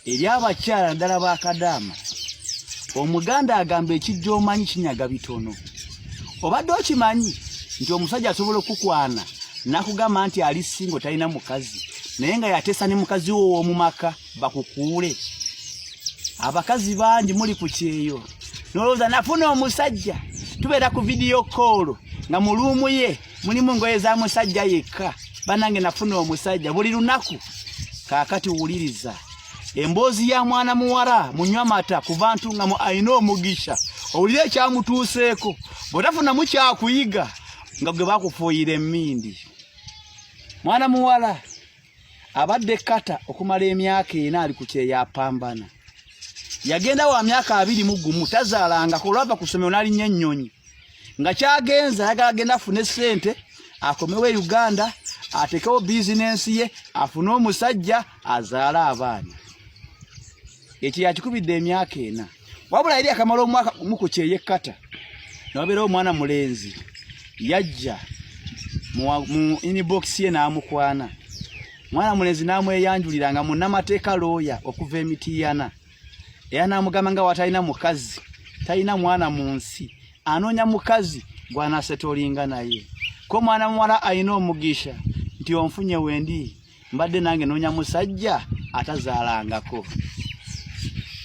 eri abakyala ddala bakadaama omuganda agamba ekijja omanyi kinyaga bitono. Obadde okimanyi nti omusajja asobola okukwana nakugamba nti ali singo talina mukazi naye nga yateesa ne mukazi wo mu maka bakukuule. Abakazi bangi muli ku kyeyo nolowooza nafuna omusajja tubeera ku video call nga mu luumu ye mulimu ngoye za musajja yekka. Banange nafuna omusajja buli lunaku. Kaakati wuliriza emboozi ya mwana muwala munywa mata ku bantu nga mu ayina omugisha owulire ekyamutuuseeko bw'otafuna mukyakuyiga nga gwe bakufuuyira emmindi. Mwana muwala abadde kata okumala emyaka 4 ali ku kyeyo apambana. Yagenda wa myaka 21 tazaalangako olwava ku ssomero n'alinnya ennyonyi nga kyagenza ayagala agenda afune ssente akomewo Uganda atekewo bizinensi ye afune omusajja azaala abaana. Ekyo yakikubidde emyaka 4 wabula yali akamala omwaka gumu ku kyeyo ekkata n'obeera omwana mulenzi yajja mu inbox ye n'amukwana. Mwana mulenzi n'amweyanjulira nga munnamateeka looya okuva Emitiana. Era n'amugamba nga watalina mukazi talina mwana mu nsi anoonya mukazi gw'anaasetolinga naye. Ko mwana muwala ayina omugisha nti onfunye wendi mbadde nange noonya musajja atazaalangako.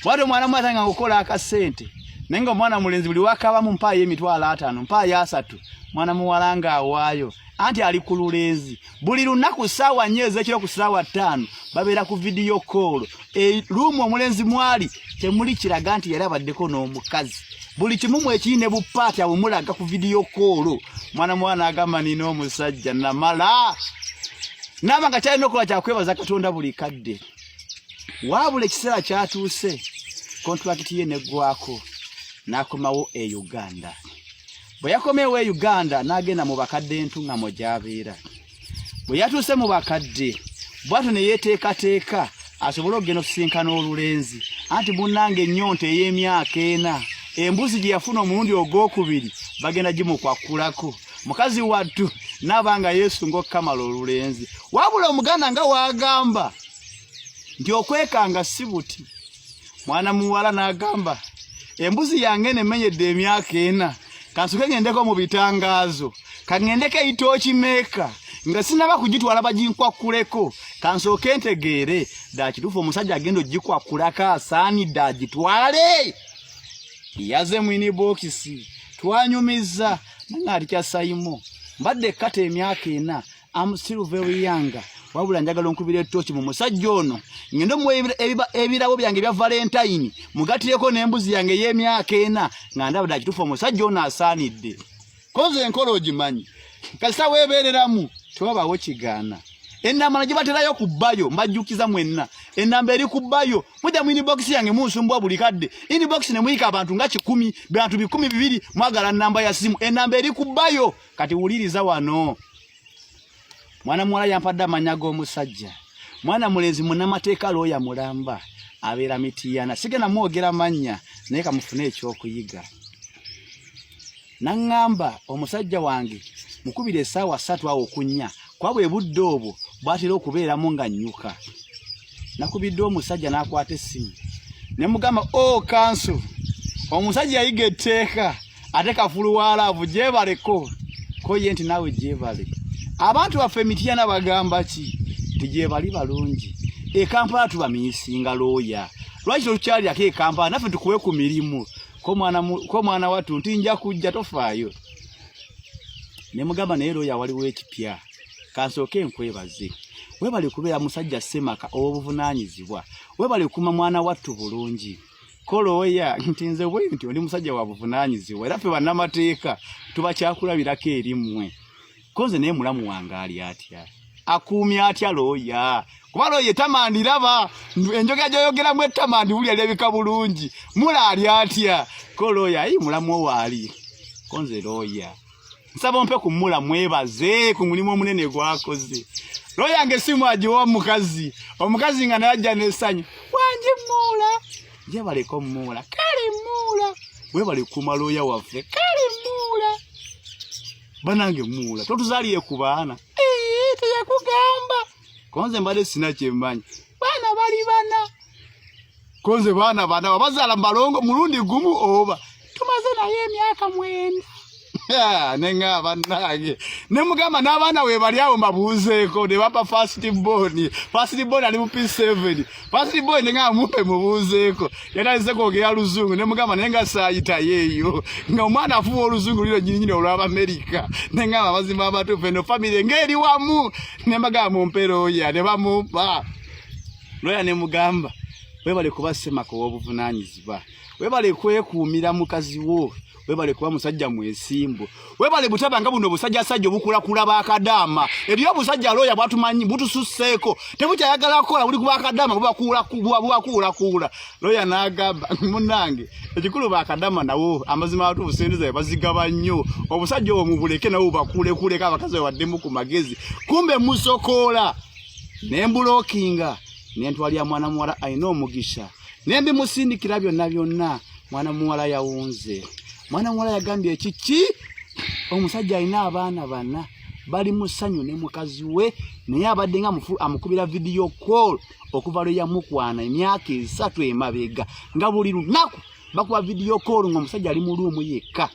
Bwatyo mwana muwala nga ngukola akasente naye nga omwana mulenzi buli wakabamu mpaayo emitwalo 5 mpaayo 3 mwana muwala nga awaayo anti ali ku lulenzi. Buli lunaku ssaawa 4 ez'ekiro ku ssaawa 5 babeera ku video call. Luumu omulenzi mwali temuli kiraga nti yali abaddeko n'omukazi. Buli kimu ekiyine bupaati abumulaga ku video call. Mwana muwala agamba nina omusajja namala. Naba nga kyalina okukola kyakwebaza Katonda buli kadde. Wabula ekiseera kyatuuse kontrakiti ye neggwako n'akomawo e Uganda. Bwe yakomewo e Uganda n'agenda mu bakadde entuŋŋamo gy'abeera. Bwe yatuuse mu bakadde bw'atyo ne yeeteekateeka asobole okugenda okusisinkana olulenzi anti munnange ennyonta ey'emyaka 4 embuzi gye yafuna omulundi ogwokubiri bagenda gimukwakulako. Mukazi wattu n'abanga Yesu ng'okukamala olulenzi. Wabula omuganda nga wagamba nti okwekanga si buti. Mwana muwala n'agamba embuzi yange nemenyedde emyaka 4 kansuke ngendeko mu bitangaazo kangendeko eitooki meeka nga sinaba kugitwala baginkwakuleko kansooke ntegeere dakituufu omusajja agenda ogikwakulako asaanidde agitwale. Yaze mwini bokisi twanyumiza nanga alikya sayimo mbadde kata emyaka 4 am still very young. Wabula njagala onkubira ettooki mu musajja ono ngendo mu ebirabo byange bya Valentine mugatireko n'embuzi yange y'emyaka 4 nga ndaba dakituufu omusajja ono asaanidde. Koze enkola ogimanyi kasita weebeereramu tewabaawo kigaana. Ennamba nagibaterayo ku bbayo mbajjukiza mwenna ennamba eri ku bbayo mujja mu inbox yange munsumbwa buli kadde inbox ne muyika abantu nga 10 bantu 200 mwagala nnamba ya simu ennamba eri ku bbayo. Kati wuliriza wano mwana muwala yampadde amanya g'omusajja mwana mulenzi munnamateeka looya mulamba abeera Mitiana. Sigenda mwogera mannya naye kamufune ekyokuyiga. Naŋŋamba omusajja wange mukubire essaawa 3 awo okunnya kwabwe budde obwo bwatera okubeeramu nga nnyuka. Nakubidde omusajja n'akwata essimu ne mugamba kanso omusajja yayiga etteeka ate kafuluwaalaavu gyebaleko ko ye nti naawe gyebale. Abantu baffe Mitiana bagamba ki tigyebali balungi. Kampala tubamiisinga looya lwaki tolukyalirako Kampala naffe tukuwe ku mirimu ko mwana wattu nti nja kujja tofaayo. Ne mugamba naye looya waliwo ekipya kansooke nkwebaze. Webale kubeera musajja semaka obuvunaanyizibwa. Webale kuma mwana wattu bulungi. Ko looya nti nze bwe nti ndi musajja wa buvunaanyizibwa era ffe bannamateeka tubakyakulabirako erimmwe. Konze naye mulamu wange ali atya akuumya atya looya kuba looya tamandiraba enjoga gyoyogeramu ettamandi wulya lyebika bulungi mula ali atya ko looya ayi mulamu waali. Konze looya nsaba ompe ku mula mwebaze ku mulimu omunene gwakoze. Looya nge simu agiwa omukazi nga naye ajja n'essanyu wangi mula gyebaleko mula kale mula webale kuma looya waffe kale mula banange mula totuzaaliye ku baana teyakugamba konze mbadde sina kyemmanyi baana bali bana konze bana wabazala mbalongo mulundi gumu oba tumaze naye emyaka 9 nenga banage nemugamba n'abaana we bali awo mabuuzeeko ne bapa first born ali mu P7 first born nenga mupe mubuuzeeko yatalize kwogera luzungu nemugamba nenga saayita yeeyo nga omwana afuwa oluzungu liro nyinyini olw'aba America nenga abazima abatuufu eno family ngeri wamu nemagamba mumpero ya ne bamupa loya nemugamba webale kubasema ko obuvunaanyizibwa webale kwekuumira mukazi wo webale kuba musajja mwesimbo webale butabanga buno busajja sajja bukula kula bakadama eriyo busajja loya bwatumanyi butususseeko tebukyayagala kola buli kubakadama kula loya nagamba munange ekikulu bakadama nawo amazima atu busendeza bazigaba nnyo obusajja obwo mubuleke nawo bakule kabakazi waddemu ku magezi kumbe musokola nembulokinga nentwalya mwana muwala ayina omugisha nembi musindikira byonna mwana muwala yawunze mwana muwala yagambye kiki omusajja ayina abaana bana bali musanyu ne mukazi we naye abadde nga amukubira video call okuva lwe yamukwana emyaka 3 emabega nga buli lunaku bakuba video call ng'omusajja ali mu luumu yekka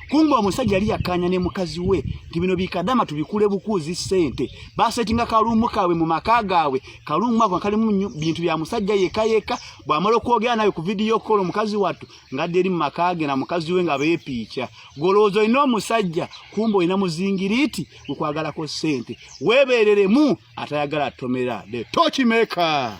kumbe omusajja ali yakanya ne mukazi we nti bino bikadama tubikule bukuzi sente basetinga kalumu kawe mu makagawe kalumu ako kali mu bintu bya musajja yeka bwamalo kwogera nawe ku video call mukazi watu ngadde eri mu makage na mukazi we nga beepicha golozo ino musajja kumbe ina muzingiriti ukwagala ko sente webereremu atayagala tomera the torch maker.